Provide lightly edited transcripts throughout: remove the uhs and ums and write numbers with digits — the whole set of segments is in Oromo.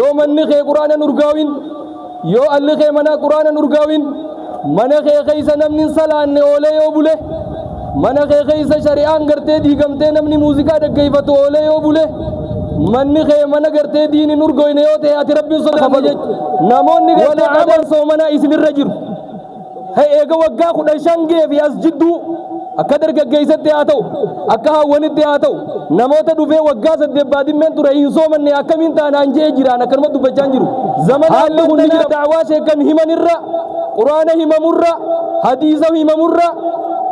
يوم النخي قرآن نرقاوين يو اللخي منا قرآن نرقاوين من خي خيس نمن صلاة أولي يوبله من خي خيس شريعان قرتي دي قمتي نمني موسيقى دقيفة أولي يوبله من خي منا قرتي دين نرقاوين يوتي آتي ربي صدق نمون ولا عمل صومنا اسم الرجل هاي ايقا وقا خدا شنگي في أسجدو akka dargaggeessatti haa ta'u akka hawwanitti haa ta'u namoota dhufee waggaa 8 baadimmeen ture hin soomanne akkamiin taanaan jee jiraan akkanuma dubbachaa jiru zaman haalli kun jira da'waa sheekan himanirra quraana himamurra hadiisa himamurra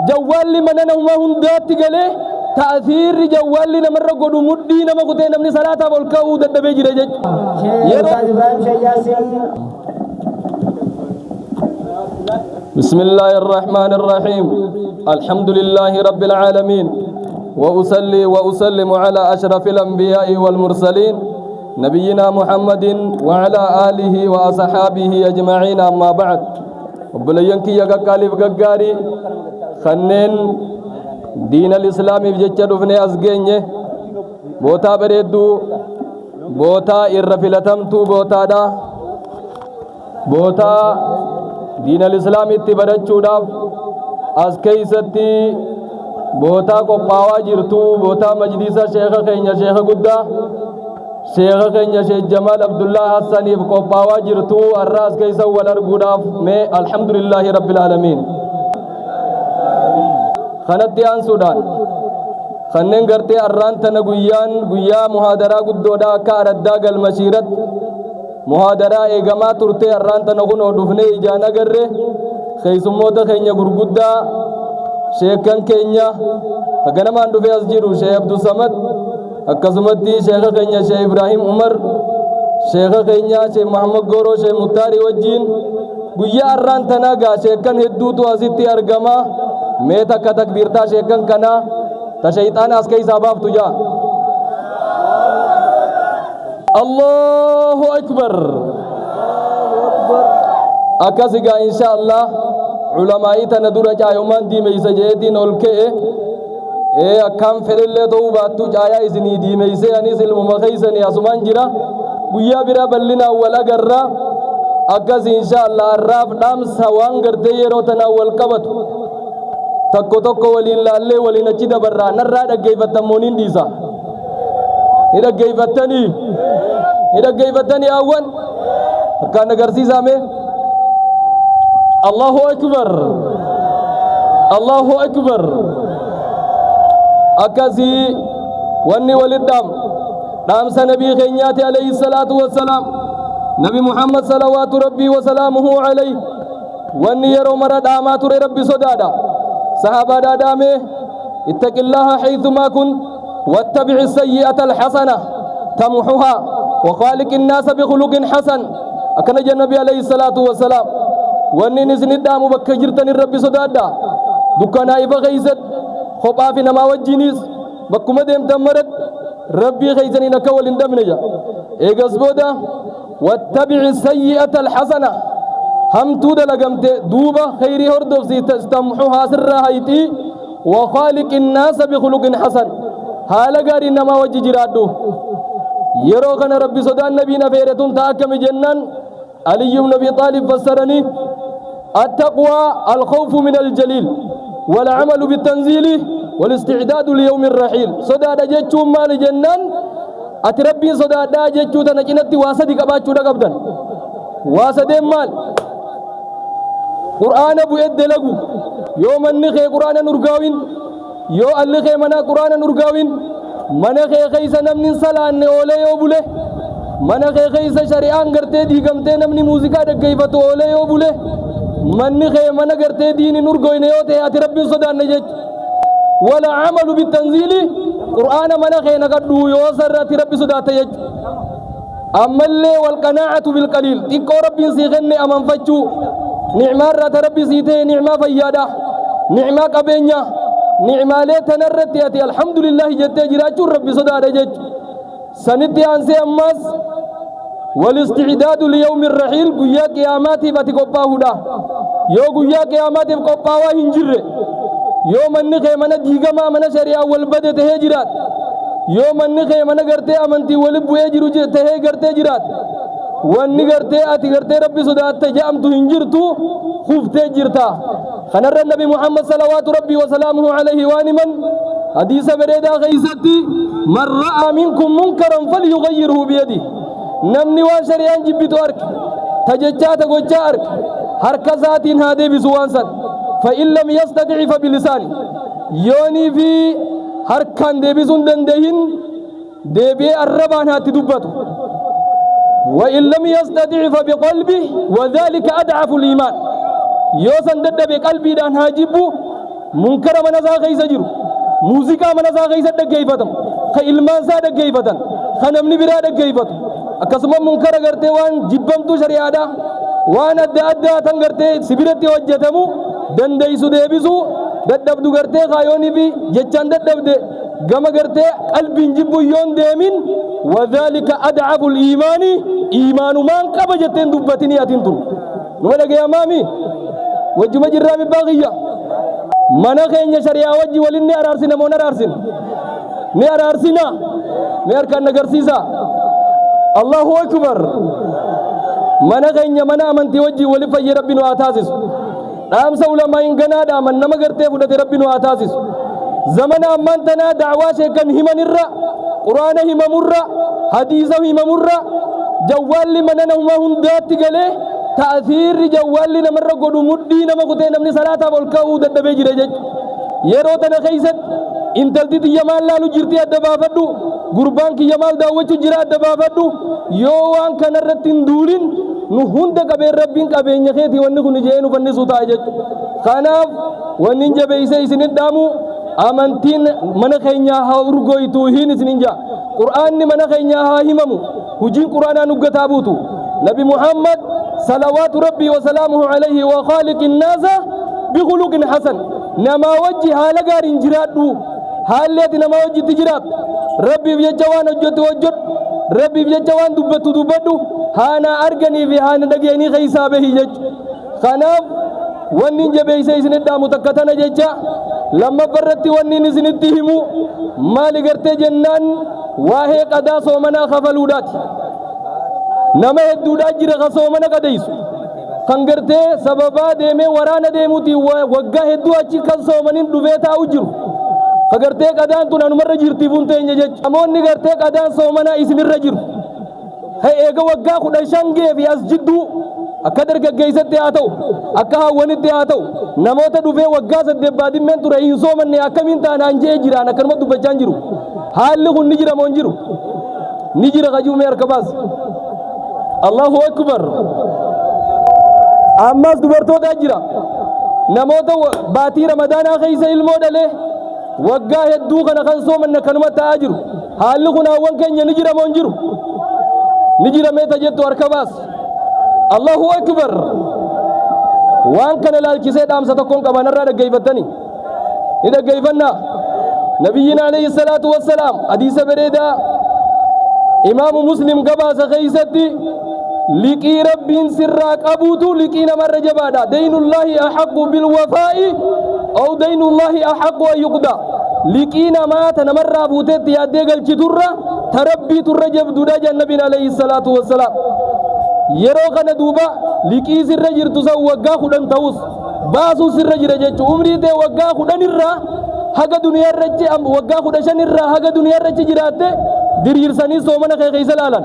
jawwaalli mana nama hundaatti galee ta'asiirri jawwaalli namarra godhu muddii nama kutee namni salaataaf ol ka'uu dadhabee jira jechuudha. بسم الله الرحمن الرحيم الحمد لله رب العالمين وأصلي وأسلم على أشرف الأنبياء والمرسلين نبينا محمد وعلى آله وأصحابه أجمعين أما بعد وبلينكي يقالب ققاري خنين دين الإسلام بجتشد فني أزقيني بوتا بريدو بوتا إرفلتمتو بوتا دا بوتا دين الإسلام اتبرچوداف از كيستي بوتا قپاوا جرتو بوتا مجلسا شيخ خينيا شيخ قدا شيخ خينيا شيخ جمال عبد الله حسني قپاوا جرتو الراس كيسا ولرغوداف مي الحمد لله رب العالمين خنتيان سودان خنن غرتي اران تنغيان غيا محاضرة قدودا كاردا المشيرت محاضرة إيجامات ترتي أران تنقون ودفني إجانا قرر خيسموتا خينيا غرغودا شيخان كينيا فكنا ما عنده في أسجيرو شيخ عبد الصمد أكسمتي شيخ خينيا شيخ إبراهيم عمر شيخ خينيا شيخ محمد غورو شيخ مختاري وجين غيا أران تناغا شيخان هدو تو أزيتي أرغما ميتا كتكبيرتا شيخان كنا تشيطان أسكي ساباف تجا الله أكبر أكاسيغا إن شاء الله علماء تندور جايومان دي ميسجيتين أولكي أكام فرلة توباتو جايا إذني دي ميسي أنيس الممخيسني أسمان جرا بيا برا بلنا ولا قرر أكاس إن شاء الله الراب نام سوان قرتي يروتنا والكبت تكو تكو ولي الله ولي نجد برا نرى دقيفة مونين ديسا إذا قيفتني إذا قيفتني أول كان نقرسي سامي الله أكبر الله أكبر أكاسي واني ولدام دام سنبي خينياتي عليه الصلاة والسلام نبي محمد صلوات ربي وسلامه عليه واني يرو مرد آمات ربي صدادا صحابة دامي اتق الله حيثما كنت واتبع السيئة الحسنة تمحها وخالق الناس بخلق حسن أكن النبي عليه الصلاة والسلام واني نسن الدام بكجرتني الرب صدادا دكانا إفا غيزت خبا في نما وجينيس بكما ديم تمرد ربي غيزني نكوال اندمنجا إيقاس بودا واتبع السيئة الحسنة هم تودا لقمت دوبا خيري هردف تمحها سرها هيتي وخالق الناس بخلق حسن haala gaarii namaa wajji jiraadhu yeroo kana rabbi sodaan nabiin afeeretun taa akkami jennaan aliyyuu ibn abi xaalib fassaranii attaqwa alkhawfu min aljaliil walcamalu bitanziili walisticdaadu liyawmi irraxiil sodaadha jechuun maali jennaan ati rabbiin sodaadhaa jechuu tana cinatti waa sadi qabaachuudha qabdan waa sadeen maal qur'aana bu'ee dalagu yoo manni kee qur'aana nurgaawin yoo alli kee mana qur'aana nurgaawin mana kee keeysa namni salaanne oolee yoo bule mana kee keeysa shari'aan gartee diigamtee namni muuziqaa dhaggeeffatu oolee yoo bule manni kee mana gartee diini nurgoyne yoo ta'e ati rabbiin sodaanne jechu wala amalu bitanziili qur'aana mana kee naqadhu yoo sarratti rabbi sodaatte jechu ammallee walqanaacatu bilqaliil xiqqoo rabbiin sii kenne amanfachuu nicmaa irraa ta rabbi sii ta'e nicmaa fayyaadha nicmaa qabeenya nicmaalee tanarratti ati alhamdulillahi jettee jiraachuun rabbi sodaadha jechu sanitti aansee ammaas والاستعداد ليوم الرحيل قيا قياماتي فاتي قباهودا يو قيا قياماتي قباوا هنجر يوم النخي من ديغما من شريعة والبدة تهجرات يوم النخي من غرتي أمنتي ولبو يجرو تهي غرتي جرات wanni gartee ati gartee rabbi sodaatte jedhamtu hin jirtu kuftee jirta kanarra nabi muhammad salawaatu rabbii wasalaamuhu alayhi waan himan hadiisa bareedaa keeysatti man ra'a minkum munkaran falyughayyirhu biyadihi namni waan shari'aan jibbitu arke tajajjaata gochaa arke harka isaatiin haa deebisu waan san فإن لم يستطع فبلسانه يوني في harkaan deebisuun dandeehin deebi'ee arrabaan haatti dubbatu وإن لم يستطع فبقلبه وذلك أضعف الإيمان يوسن ددبه قلبي دان هاجبو منكر من ذا غيث جرو موسيقى من ذا غيث دغيفتم خإلمان سا دغيفتن خنمني برا دغيفتو akkasuma munkara gartee waan jibbamtu shari'aadha waan adda addaa tan gartee sibiratti hojjetamu dandeeysu deebisu dadhabdu gartee kaayoonii fi jechaan dadhabde gama gartee qalbiin jibbu yoon deemin wadhaalika ad'aful iimaani iimaanumaan qaba jetteen dubbatini atin tun numa dhagayaamaami wajjuma jirraa mibbaqiyya mana keenya shari'aa wajji walin ni araarsina moo araarsin ni araarsina ni harkaan agarsiisa allahu akbar mana keenya mana amantii wajji wali fayye rabbi nu haa taasisu dhaamsa ulamaa hin ganaadha man nama gartee fudhate rabbi nu haa taasisu zamana ammaan tanaa da'waa sheekan himanirra quraana himamurra hadiisa himamurra jawwaalli mana nama hundaatti galee ta'asiirri jawwaalli namarra godhu muddii nama kutee namni salaataaf ol ka'uu dadhabee jira jechuudha yeroo tana keessatti intalti tiyya maal laalu jirti adda baafadhu gurbaan kiyya maal daawwachuu jira adda baafadhu yoo waan kanarratti hin duulin nu hunda qabeen rabbiin qabeenya keeti wanni kun jee nu fannisu ta'a jechuudha kanaaf wanni jabeeyse isinin dhaamu amantiin mana keenyaa haa urgoytu hin isinin jaa qur'aanni mana keenyaa haa himamu hujiin qur'aanaa nuggataa buutu nabi muhammad salawaatu rabbii wasalaamuhu alayhi wa khaaliqin naasa bikhuluqin hasan namaa wajji haala gaariin jiraadhu haalli ati namaa wajjitti jiraat rabbiif jecha waan hojjetu hojjedhu rabbiif jecha waan dubbattu dubbadhu haana arganii fi haana dhageenii keeysaa bahi jechu kanaaf wanni jabeeyse isinit dhaamu takka tana jecha lammaffarratti wanni isinitti himu maali gartee jennaan waa'ee qadaa soomanaa kafaluudhaati nama hedduudhaa jira ka soomana qadeeysu kan gartee sababaa deemee waraana deemuuti waggaa hedduu achi kan soomaniin dhufee taa'u jiru ka gartee qadaan tun anumarra jirtiifuun teenya jechu namoonni gartee qadaan soomanaa isinirra jiru eega waggaa 15 geefi as jidduu akka dargaggeessatti haa ta'u akka hawwanitti haa ta'u namoota dhufee waggaa 8 baadimmeen ture hin soomanne akkamiin taanaan jee jiraan akkanuma dubbachaan jiru haalli kun ni jira moo hin jiru ni jira qajuumee harka baas allahu akbar ammas dubartoota jira namoota baatii ramadaanaa keessa ilmoo dhalee waggaa hedduu kana kan soomanne kanuma ta'aa jiru haalli kun hawwan keenya ni jira moo hin jiru ni jira meeta jettu harka baas allahu akbar waan kana laalchisee dhaamsa tokkoon qabanarraa dhaggeeffattanii ni dhaggeeffannaa nabiyyiin alayhi salaatu wassalaam hadiisa bareedaa imaamu muslim gabaasa keeysatti liqii rabbiin sirraa qabuutu liqii namarra jabaadha daynullaahi axaqu bilwafaa'i aw daynullaahi axaqu an yuqda liqii namaa ta namarraa buuteetti yaaddee galchiturra ta rabbiiturra jabduudha jannabiin alayhi salaatu wassalaam yeroo kana duuba liqii sirra jirtu san waggaa 10 ta'us baasuu sirra jira jechu umrii tee waggaa 10 irraa haga duniyaarrachi waggaa 15 irraa haga duniyaarrachi jiraatte diriirsanii soomana kee keessa laalan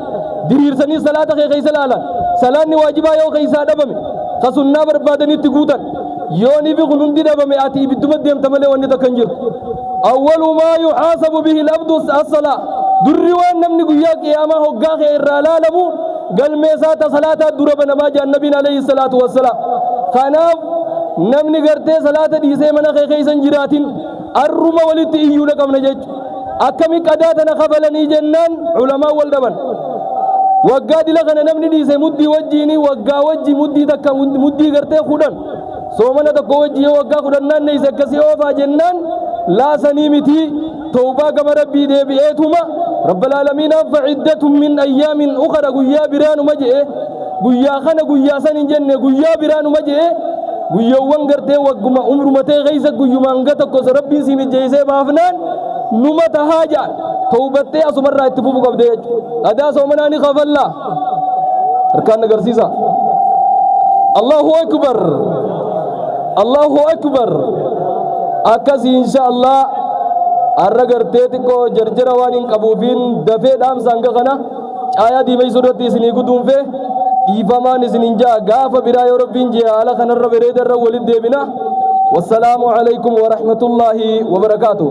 diriirsanii salaata kee keessa laalan salaanni waajibaa yoo keessaa dhabame ka sunnaa barbaadanitti guutan yooni fi kun hundi dhabame ati ibidduma deemta malee wanni takka hin jirtu awwalu maa yuxaasabu bihi labdu as-salaa durri waan namni guyyaa qiyaamaa hoggaa kee irraa laalamu galmeesaa ta salaataa dura banamaa jaannabiin alayhi salaatu wassalaam kanaaf namni gartee salaata dhiisee mana kee keeysan jiraatin arruma walitti iyyuu qabna jechu akkami qadaa tana kafalanii jennaan ulamaa wal dhaban waggaa dila kana namni dhiise muddii wajjiini waggaa wajji muddii takka muddii gartee 10 soomana tokko wajji yoo waggaa 10 naanneeyse akkasii oofaa jennaan laasanii miti توبا كما ربي دي بيتهما رب العالمين فعدة من أيام أخرى قيا بران مجئ قيا خنا قيا سن جنة قيا بران مجئ قيا وانغرتي وقما عمر متى غيث قيا مانغتا كوس ربي سيم جيسي بافنان نمت هاجا توبتي أسمر رأيت فوق قبدي أدا سومناني خف الله harkaan agarsiisa Allahu akbar Allahu akbar akkas inshallah arra gartee xiqqoo jarjara waan hin qabuufiin dafee dhaamsaan kana caayaa diimeessuudhaatti isinii guduunfee dhiifamaan isinin jaa gaafa biraa yoo rabbiin jee haala kanarra bareedarra walitti deebina wassalaamu alaikum wa rahmatullaahi wa barakaatuh